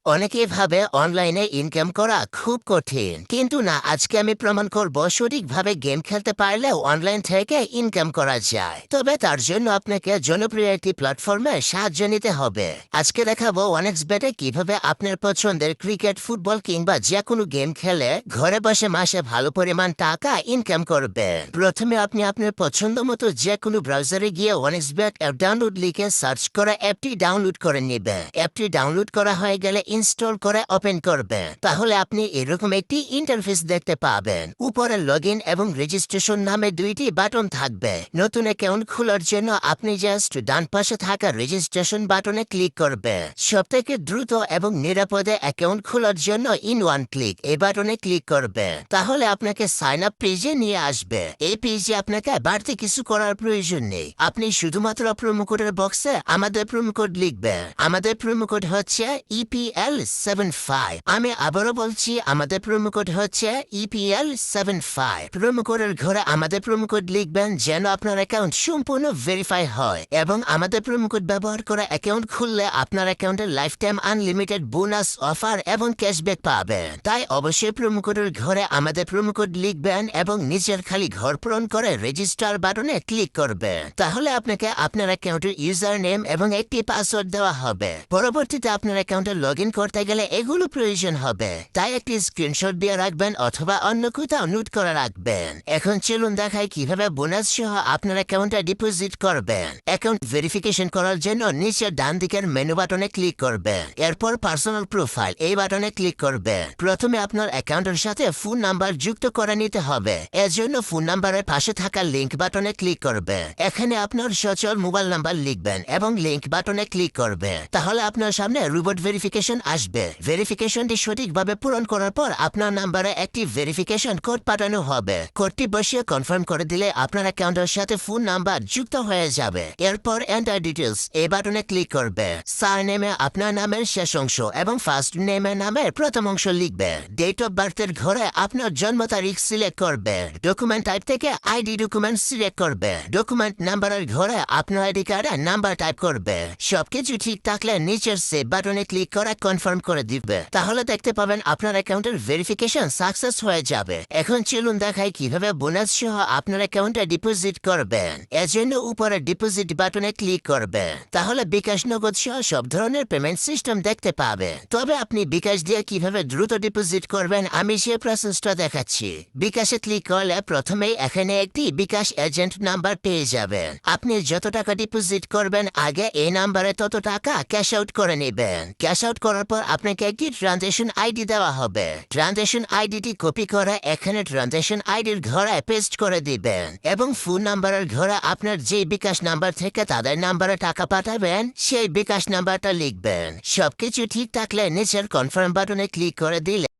অনেকেই ভাবে অনলাইনে ইনকাম করা খুব কঠিন, কিন্তু না, আজকে আমি প্রমাণ করব সঠিকভাবে গেম খেলতে পারলেও অনলাইন থেকে ইনকাম করা যায়। তবে তার জন্য আপনাকে জনপ্রিয় একটি প্ল্যাটফর্মে সাহায্য নিতে হবে। আজকে দেখাবো ওয়ানেক্সবেটে কিভাবে আপনার পছন্দের ক্রিকেট, ফুটবল কিংবা যে কোনো গেম খেলে ঘরে বসে মাসে ভালো পরিমাণ টাকা ইনকাম করবে। প্রথমে আপনি আপনার পছন্দ মতো যে কোনো ব্রাউজারে গিয়ে ওয়ানেক্সবেট অ্যাপ ডাউনলোড লিখে সার্চ করে অ্যাপটি ডাউনলোড করে নেবে। অ্যাপটি ডাউনলোড করা হয়ে গেলে ইনস্টল করে ওপেন করবেন। তাহলে আপনি এরকম একটি ইন্টারফেস দেখতে পাবেন। উপরে লগইন এবং রেজিস্ট্রেশন নামে দুইটি বাটন থাকবে। নতুন অ্যাকাউন্ট খোলার জন্য আপনি জাস্ট ডান পাশে থাকা রেজিস্ট্রেশন বাটনে ক্লিক করবেন। সবথেকে দ্রুত এবং নিরাপদে অ্যাকাউন্ট খোলার জন্য ইন ওয়ান ক্লিক এই বাটনে ক্লিক করবেন। তাহলে আপনাকে সাইন আপ পেজে নিয়ে আসবে। এই পেজে আপনাকে বাড়তি কিছু করার প্রয়োজন নেই। আপনি শুধুমাত্র প্রোমো কোডের বক্সে আমাদের প্রোমো কোড লিখবেন। আমাদের প্রোমো কোড হচ্ছে EPL75। আমি আবারও বলছি, আমাদের প্রোমো কোড হচ্ছে EPL75। প্রোমো কোডের ঘরে আমাদের প্রোমো কোড লিখবেন যেন আপনার অ্যাকাউন্ট সম্পূর্ণ ভেরিফাই হয়, এবং আমাদের প্রোমো কোড ব্যবহার করে অ্যাকাউন্ট খুললে আপনার অ্যাকাউন্টে life time unlimited bonus offer এবং ক্যাশব্যাক পাবেন। তাই অবশ্যই প্রোমো কোডের ঘরে আমাদের প্রোমো কোড লিখবেন এবং নিচের খালি ঘর পূরণ করে রেজিস্টার বাটনে ক্লিক করবেন। তাহলে আপনাকে আপনার অ্যাকাউন্টের ইউজার নেম এবং একটি পাসওয়ার্ড দেওয়া হবে। পরবর্তীতে আপনার অ্যাকাউন্টে লগ ইন করতে গেলে এগুলো প্রয়োজন হবে, তাই একটি স্ক্রিনশট দিয়ে রাখবেন অথবা অন্য কোথাও নোট করে রাখবেন। এখন চলুন দেখাই কিভাবে বোনাস সহ আপনার অ্যাকাউন্টে ডিপোজিট করবেন। অ্যাকাউন্ট ভেরিফিকেশন করার জন্য নিচের ডান দিকের মেনু বাটনে ক্লিক করবেন। এরপর পার্সোনাল প্রোফাইল এই বাটনে ক্লিক করবেন। প্রথমে আপনার অ্যাকাউন্টের সাথে ফোন নাম্বার যুক্ত করে নিতে হবে। এর জন্য ফোন নাম্বারের পাশে থাকা লিংক বাটনে ক্লিক করবেন। এখানে আপনার সচল মোবাইল নাম্বার লিখবেন এবং লিংক বাটনে ক্লিক করবেন। তাহলে আপনার সামনে রোবট ভেরিফিকেশন আসবে। ভেরিফিকেশনটি সঠিকভাবে পূরণ করার পর আপনার নাম্বারে একটি ভেরিফিকেশন কোড পাঠানো হবে। কোডটি বসিয়ে কনফার্ম করে দিলে আপনার অ্যাকাউন্টের সাথে ফোন নাম্বার যুক্ত হয়ে যাবে। এরপর এন্টার ডিটেলস এই বাটনে ক্লিক করবে। সারনেমে আপনার নামের শেষ অংশ এবং ফার্স্ট নেমের নামের প্রথম অংশ লিখবে। ডেট অফ বার্থের ঘরে আপনার জন্ম তারিখ সিলেক্ট করবে। ডকুমেন্ট টাইপ থেকে আইডি ডকুমেন্ট সিলেক্ট করবে। ডকুমেন্ট নাম্বারের ঘরে আপনার আইডি কার্ডের নাম্বার টাইপ করবে। সবকিছু ঠিক থাকলে নিচের সেভ বাটনে ক্লিক করে কনফার্ম করে দিবে। তাহলে দেখতে পাবেন আপনার অ্যাকাউন্টের ভেরিফিকেশন সাকসেস হয়ে যাবে। এখন চলুন দেখাই কিভাবে বোনাস সহ আপনার অ্যাকাউন্টে ডিপোজিট করবেন। এর জন্য উপরে ডিপোজিট বাটনে ক্লিক করবেন। তাহলে বিকাশ, নগদ সহ সব ধরনের পেমেন্ট সিস্টেম দেখতে পাবেন। তবে আপনি বিকাশ দিয়ে কিভাবে দ্রুত ডিপোজিট করবেন আমি সেই প্রসেসটা দেখাচ্ছি। বিকাশে ক্লিক করলে প্রথমেই এখানে একটি বিকাশ এজেন্ট নাম্বার পেয়ে যাবেন। আপনি যত টাকা ডিপোজিট করবেন আগে এই নাম্বারে তত টাকা ক্যাশ আউট করে নেবেন। ক্যাশ আউট করার পর আপনাকে একটি ট্রানজ্যাকশন আইডি দেওয়া হবে। ট্রানজ্যাকশন আইডিটি কপি করে এখানে ট্রানজ্যাকশন আইডির ঘরে পেস্ট করে দিবেন এবং ফোন নাম্বারের ঘরে আপনার যে বিকাশ নাম্বার থেকে তাদের নাম্বারে টাকা পাঠাবেন সেই বিকাশ নাম্বারটা লিখবেন। সবকিছু ঠিক থাকলে নিচের কনফার্ম বাটনে ক্লিক করে দিলে